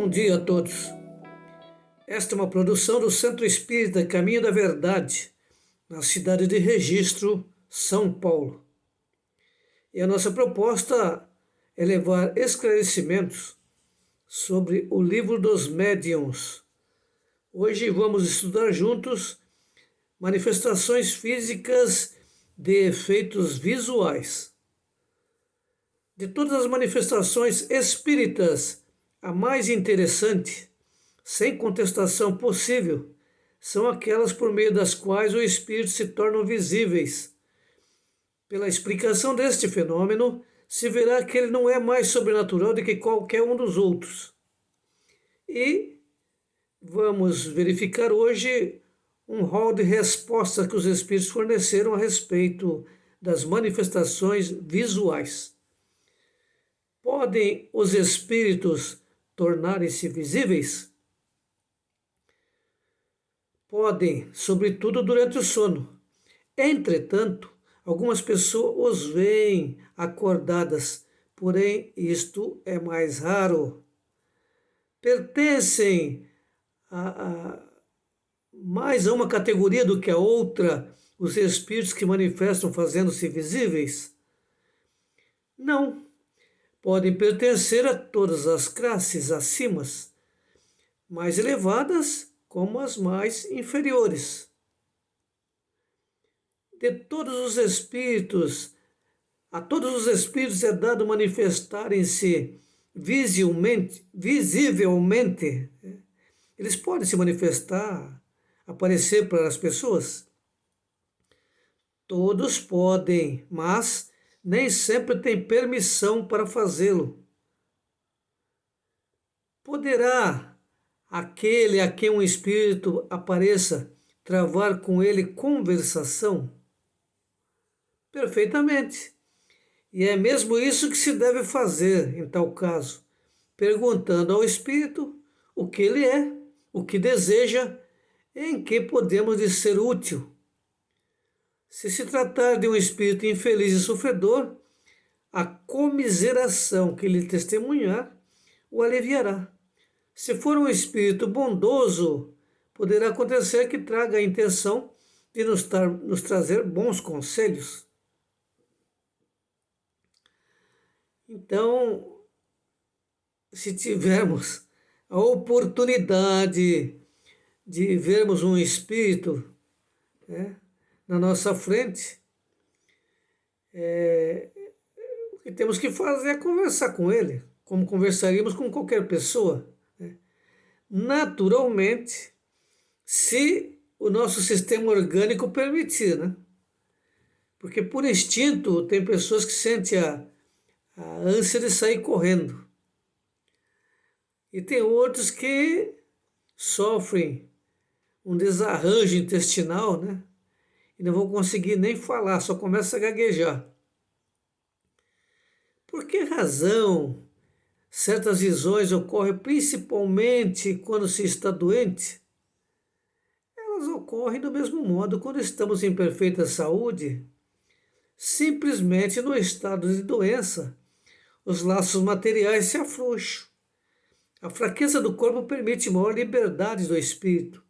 Bom dia a todos. Esta é uma produção do Centro Espírita Caminho da Verdade, na cidade de Registro, São Paulo. E a nossa proposta é levar esclarecimentos sobre o Livro dos Médiuns. Hoje vamos estudar juntos manifestações físicas de efeitos visuais. De todas as manifestações espíritas, a mais interessante, sem contestação possível, são aquelas por meio das quais os espíritos se tornam visíveis. Pela explicação deste fenômeno, se verá que ele não é mais sobrenatural do que qualquer um dos outros. E vamos verificar hoje um rol de respostas que os espíritos forneceram a respeito das manifestações visuais. Podem os espíritos tornarem-se visíveis? Podem, sobretudo durante o sono. Entretanto, algumas pessoas os veem acordadas, porém isto é mais raro. Pertencem mais a uma categoria do que a outra os espíritos que manifestam fazendo-se visíveis? Não. Podem pertencer a todas as classes acima, mais elevadas como as mais inferiores. De todos os espíritos, a todos os espíritos é dado manifestarem-se visivelmente. Eles podem se manifestar, aparecer para as pessoas? Todos podem, mas nem sempre têm permissão para fazê-lo. Poderá aquele a quem um espírito apareça travar com ele conversação? Perfeitamente. E é mesmo isso que se deve fazer em tal caso, perguntando ao espírito o que ele é, o que deseja, em que podemos lhe ser útil. Se se tratar de um espírito infeliz e sofredor, a comiseração que lhe testemunhar o aliviará. Se for um espírito bondoso, poderá acontecer que traga a intenção de nos trazer bons conselhos. Então, se tivermos a oportunidade de vermos um espírito, na nossa frente, o que temos que fazer é conversar com ele, como conversaríamos com qualquer pessoa. Naturalmente, se o nosso sistema orgânico permitir, Porque por instinto tem pessoas que sentem a ânsia de sair correndo. E tem outros que sofrem um desarranjo intestinal, E não vão conseguir nem falar, só começa a gaguejar. Por que razão certas visões ocorrem principalmente quando se está doente? Elas ocorrem do mesmo modo quando estamos em perfeita saúde. Simplesmente no estado de doença, os laços materiais se afrouxam. A fraqueza do corpo permite maior liberdade do espírito,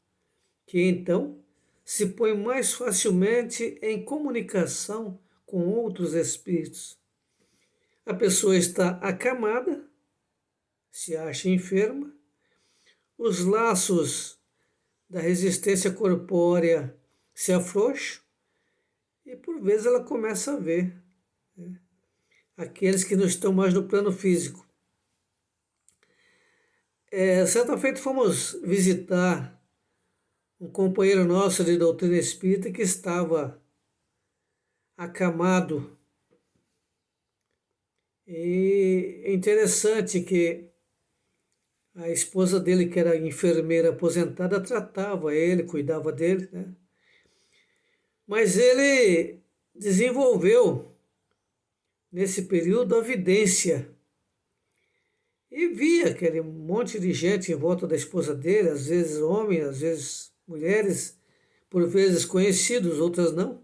que então se põe mais facilmente em comunicação com outros espíritos. A pessoa está acamada, se acha enferma, os laços da resistência corpórea se afrouxam e por vezes ela começa a ver aqueles que não estão mais no plano físico. Certa feita fomos visitar um companheiro nosso de doutrina espírita que estava acamado. E é interessante que a esposa dele, que era enfermeira aposentada, tratava ele, cuidava dele, Mas ele desenvolveu, nesse período, a vidência. E via aquele monte de gente em volta da esposa dele, às vezes homens, às vezes mulheres, por vezes conhecidos, outras não.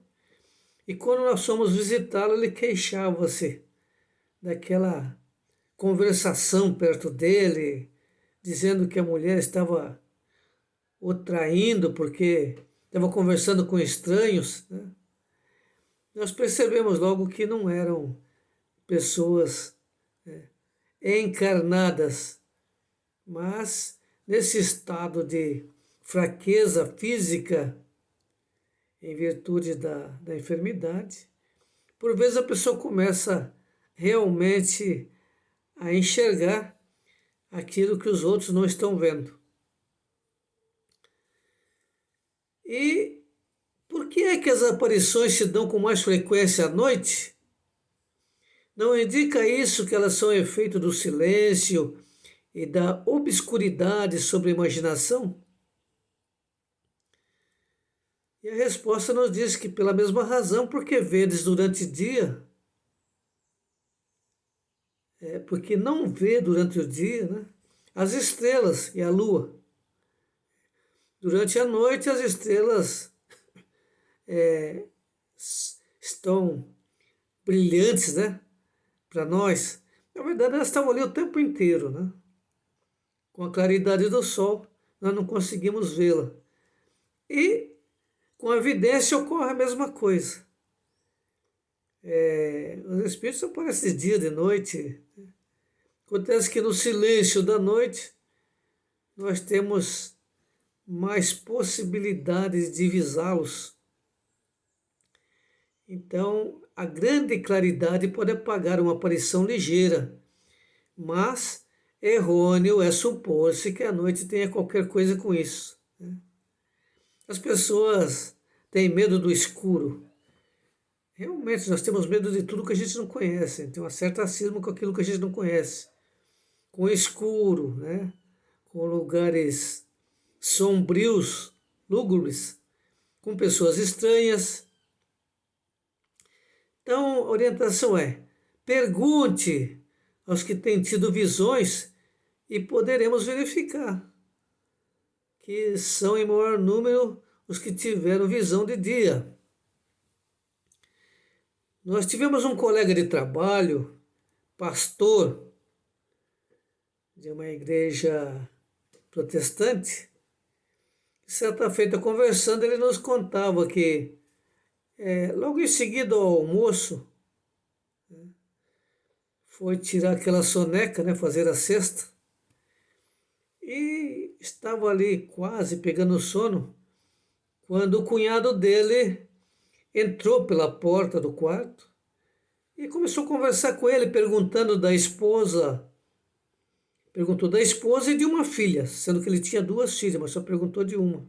E quando nós fomos visitá-lo, ele queixava-se daquela conversação perto dele, dizendo que a mulher estava o traindo porque estava conversando com estranhos, né? Nós percebemos logo que não eram pessoas encarnadas, mas nesse estado de fraqueza física, em virtude da enfermidade, por vezes a pessoa começa realmente a enxergar aquilo que os outros não estão vendo. E por que é que as aparições se dão com mais frequência à noite? Não indica isso que elas são efeito do silêncio e da obscuridade sobre a imaginação? E a resposta nos diz que pela mesma razão, porque vedes durante o dia, porque não vê durante o dia, né, as estrelas e a lua. Durante a noite as estrelas estão brilhantes, né, para nós. Na verdade elas estavam ali o tempo inteiro, né? Com a claridade do sol nós não conseguimos vê-la. E com a evidência ocorre a mesma coisa. Os espíritos aparecem de dia, de noite. Acontece que no silêncio da noite nós temos mais possibilidades de visá-los. Então, a grande claridade pode apagar uma aparição ligeira, mas errôneo é supor-se que a noite tenha qualquer coisa com isso. As pessoas têm medo do escuro. Realmente, nós temos medo de tudo que a gente não conhece. Tem um certo racismo com aquilo que a gente não conhece. Com o escuro, né? Com lugares sombrios, lúgubres, com pessoas estranhas. Então, a orientação é: pergunte aos que têm tido visões e poderemos verificar que são em maior número os que tiveram visão de dia. Nós tivemos um colega de trabalho, pastor de uma igreja protestante. Certa feita, conversando, ele nos contava que logo em seguida ao almoço, foi tirar aquela soneca, né, fazer a cesta, e estava ali quase pegando sono, quando o cunhado dele entrou pela porta do quarto e começou a conversar com ele, perguntou da esposa e de uma filha, sendo que ele tinha 2 filhas, mas só perguntou de uma.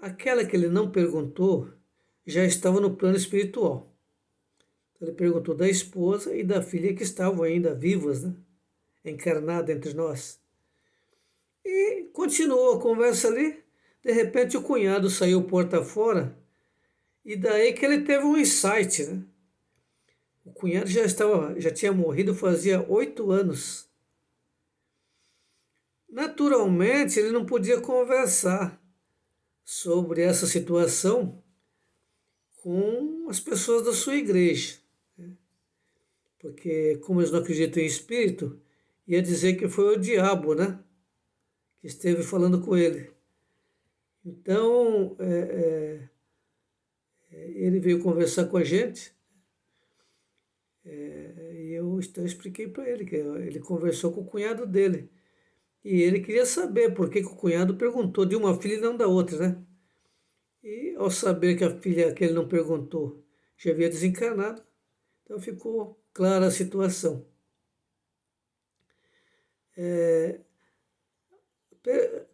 Aquela que ele não perguntou já estava no plano espiritual. Então, ele perguntou da esposa e da filha que estavam ainda vivas, né? Encarnadas entre nós. E continuou a conversa ali. De repente o cunhado saiu porta fora e daí que ele teve um insight, né? O cunhado já tinha morrido fazia 8 anos. Naturalmente ele não podia conversar sobre essa situação com as pessoas da sua igreja, né? Porque como eles não acreditam em espírito, ia dizer que foi o diabo, né, que esteve falando com ele. Então ele veio conversar com a gente, e eu então expliquei para ele que ele conversou com o cunhado dele. E ele queria saber por que o cunhado perguntou de uma filha e não da outra, né? E ao saber que a filha que ele não perguntou já havia desencarnado, então ficou clara a situação.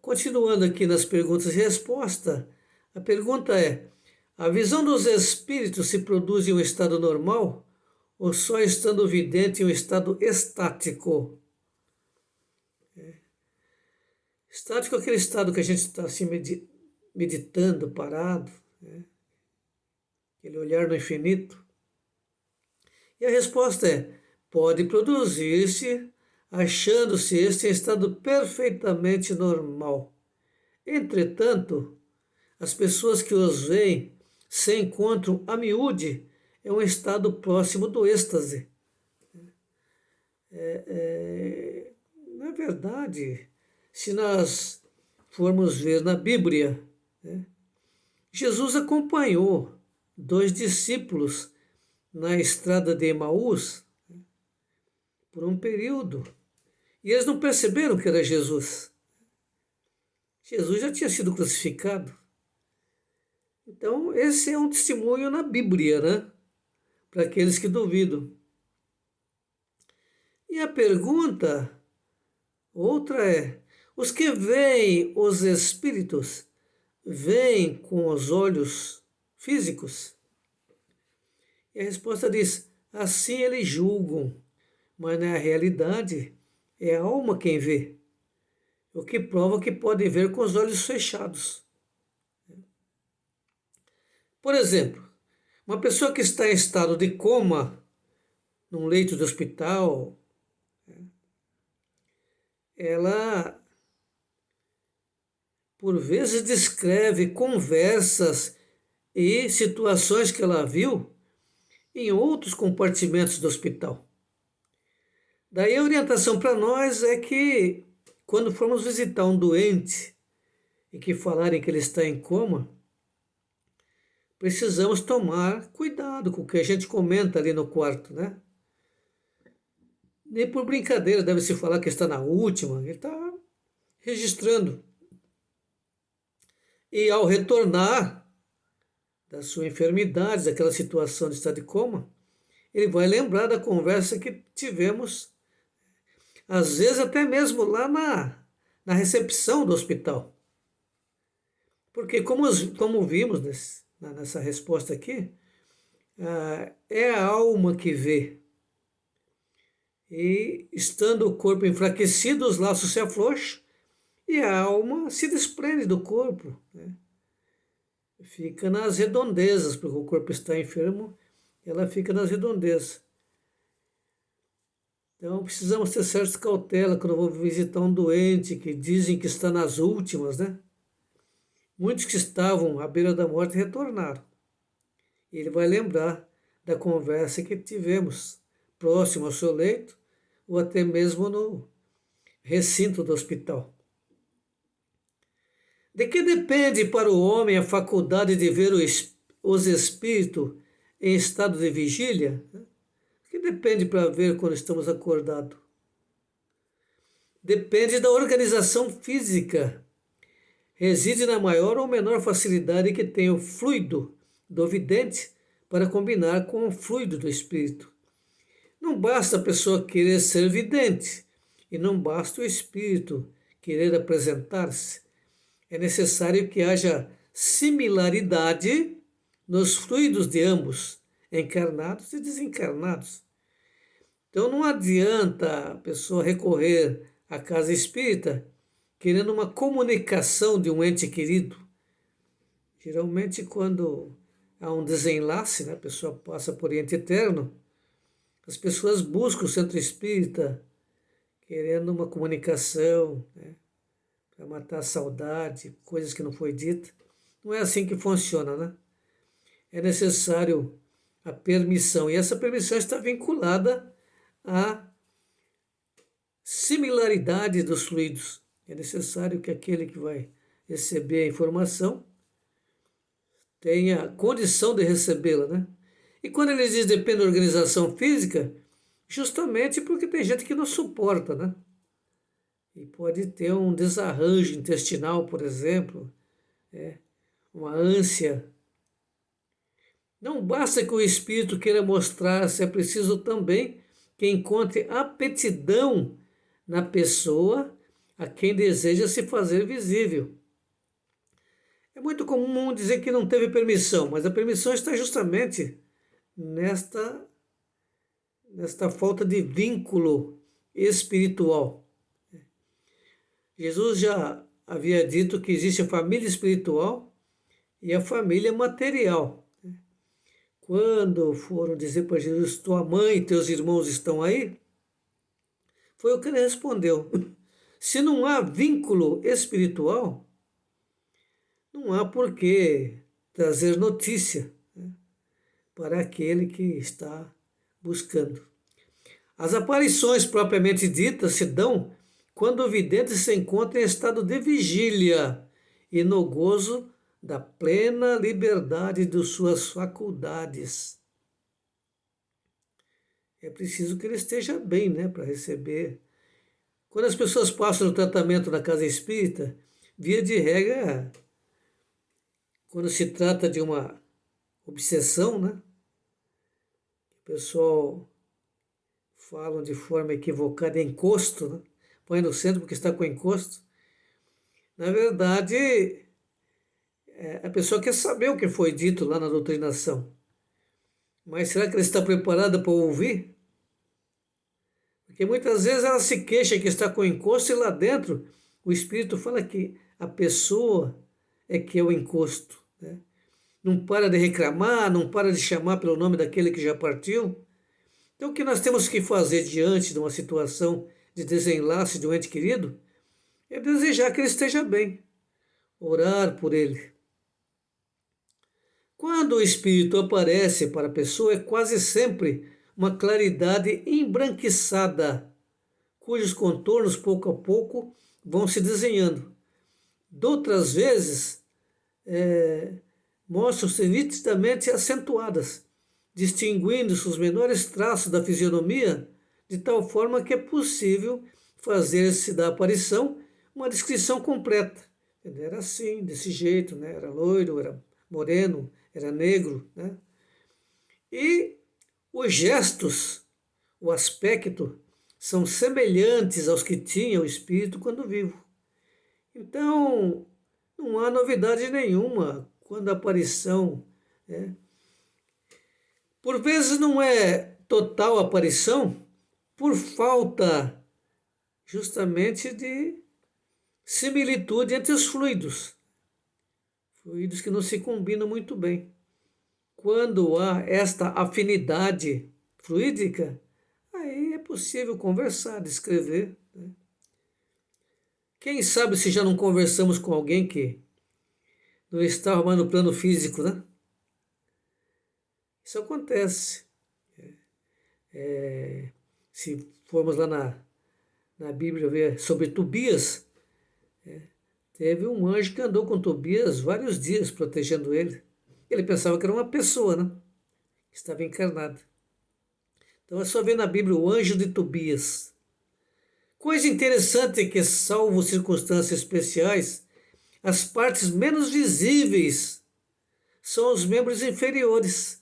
Continuando aqui nas perguntas e respostas, a pergunta é: a visão dos espíritos se produz em um estado normal ou só estando vidente em um estado estático? Estático é aquele estado que a gente está assim meditando, parado, né? Aquele olhar no infinito. E a resposta é: pode produzir-se achando-se este em estado perfeitamente normal. Entretanto, as pessoas que os veem se encontram a miúde em um estado próximo do êxtase. verdade, se nós formos ver na Bíblia, né, Jesus acompanhou 2 discípulos na estrada de Emaús por um período. E eles não perceberam que era Jesus. Jesus já tinha sido crucificado. Então, esse é um testemunho na Bíblia, né? Para aqueles que duvidam. E a pergunta, outra é: os que veem os espíritos, veem com os olhos físicos? E a resposta diz: assim eles julgam, mas na realidade é a alma quem vê, o que prova que podem ver com os olhos fechados. Por exemplo, uma pessoa que está em estado de coma, num leito de hospital, ela por vezes descreve conversas e situações que ela viu em outros compartimentos do hospital. Daí a orientação para nós é que quando formos visitar um doente e que falarem que ele está em coma, precisamos tomar cuidado com o que a gente comenta ali no quarto, né? Nem por brincadeira deve se falar que está na última, ele está registrando. E ao retornar da sua enfermidade, daquela situação de estado de coma, ele vai lembrar da conversa que tivemos, às vezes até mesmo lá na recepção do hospital. Porque como vimos nessa resposta aqui, é a alma que vê. E estando o corpo enfraquecido, os laços se afrouxam e a alma se desprende do corpo, né? Fica nas redondezas, porque o corpo está enfermo, ela fica nas redondezas. Então precisamos ter certa cautela quando eu vou visitar um doente que dizem que está nas últimas, né? Muitos que estavam à beira da morte retornaram. E ele vai lembrar da conversa que tivemos próximo ao seu leito ou até mesmo no recinto do hospital. De que depende para o homem a faculdade de ver os espíritos em estado de vigília? O que depende para ver quando estamos acordados? Depende da organização física. Reside na maior ou menor facilidade que tem o fluido do vidente para combinar com o fluido do espírito. Não basta a pessoa querer ser vidente e não basta o espírito querer apresentar-se. É necessário que haja similaridade nos fluidos de ambos, encarnados e desencarnados. Então não adianta a pessoa recorrer à casa espírita querendo uma comunicação de um ente querido. Geralmente quando há um desenlace, né, a pessoa passa por ente eterno, as pessoas buscam o centro espírita querendo uma comunicação, né, para matar a saudade, coisas que não foi dita. Não é assim que funciona, né? É necessário a permissão, e essa permissão está vinculada à similaridade dos fluidos. É necessário que aquele que vai receber a informação tenha condição de recebê-la, né? E quando ele diz depende da organização física, justamente porque tem gente que não suporta, né? E pode ter um desarranjo intestinal, por exemplo, uma ânsia. Não basta que o espírito queira mostrar-se, é preciso também que encontre aptidão na pessoa a quem deseja se fazer visível. É muito comum dizer que não teve permissão, mas a permissão está justamente nesta falta de vínculo espiritual. Jesus já havia dito que existe a família espiritual e a família material. Quando foram dizer para Jesus, tua mãe e teus irmãos estão aí? Foi o que ele respondeu. Se não há vínculo espiritual, não há por que trazer notícia, né, para aquele que está buscando. As aparições propriamente ditas se dão quando o vidente se encontra em estado de vigília e no gozo da plena liberdade de suas faculdades. É preciso que ele esteja bem, né, para receber. Quando as pessoas passam no tratamento na casa espírita, via de regra, quando se trata de uma obsessão, né, o pessoal falam de forma equivocada, encosto, né? Põe no centro porque está com encosto. Na verdade, a pessoa quer saber o que foi dito lá na doutrinação. Mas será que ela está preparada para ouvir? Porque muitas vezes ela se queixa que está com encosto e lá dentro o Espírito fala que a pessoa é que é o encosto, né? Não para de reclamar, não para de chamar pelo nome daquele que já partiu. Então, o que nós temos que fazer diante de uma situação de desenlace de um ente querido é desejar que ele esteja bem, orar por ele. Quando o Espírito aparece para a pessoa, é quase sempre uma claridade embranquiçada, cujos contornos, pouco a pouco, vão se desenhando. Outras vezes, mostram-se nitidamente acentuadas, distinguindo-se os menores traços da fisionomia, de tal forma que é possível fazer-se da aparição uma descrição completa. Ele era assim, desse jeito, né? Era loiro, era moreno, era negro, né? E os gestos, o aspecto, são semelhantes aos que tinha o espírito quando vivo. Então, não há novidade nenhuma quando a aparição, né? Por vezes não é total aparição por falta justamente de similitude entre os fluidos que não se combinam muito bem. Quando há esta afinidade fluídica, aí é possível conversar, descrever, né? Quem sabe se já não conversamos com alguém que não está mais no plano físico, né? Isso acontece. Se formos lá na Bíblia ver sobre Tobias, teve um anjo que andou com Tobias vários dias protegendo ele. Ele pensava que era uma pessoa, né? Que estava encarnada. Então é só ver na Bíblia o anjo de Tobias. Coisa interessante é que, salvo circunstâncias especiais, as partes menos visíveis são os membros inferiores,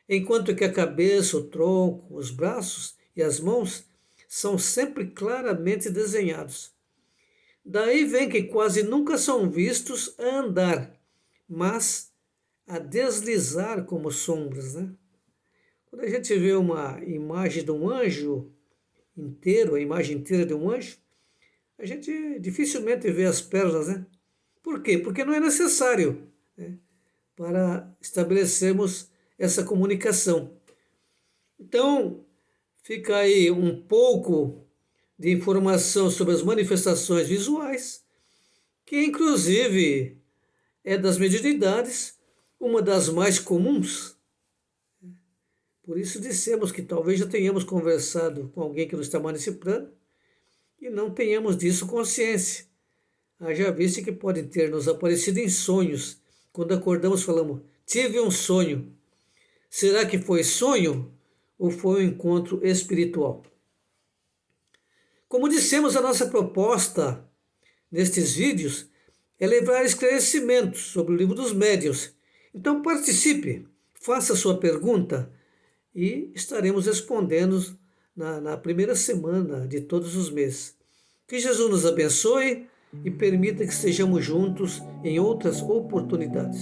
enquanto que a cabeça, o tronco, os braços e as mãos são sempre claramente desenhados. Daí vem que quase nunca são vistos a andar, mas a deslizar como sombras, né? Quando a gente vê uma imagem de um anjo inteiro, a imagem inteira de um anjo, a gente dificilmente vê as pernas, né? Por quê? Porque não é necessário, né, para estabelecermos essa comunicação. Então, fica aí um pouco de informação sobre as manifestações visuais, que inclusive é das mediunidades uma das mais comuns. Por isso dissemos que talvez já tenhamos conversado com alguém que não está mais nesse plano e não tenhamos disso consciência. Haja visto que podem ter nos aparecido em sonhos. Quando acordamos falamos, tive um sonho. Será que foi sonho ou foi um encontro espiritual? Como dissemos, a nossa proposta nestes vídeos é levar esclarecimentos sobre o Livro dos Médiuns. Então participe, faça sua pergunta e estaremos respondendo na primeira semana de todos os meses. Que Jesus nos abençoe e permita que estejamos juntos em outras oportunidades.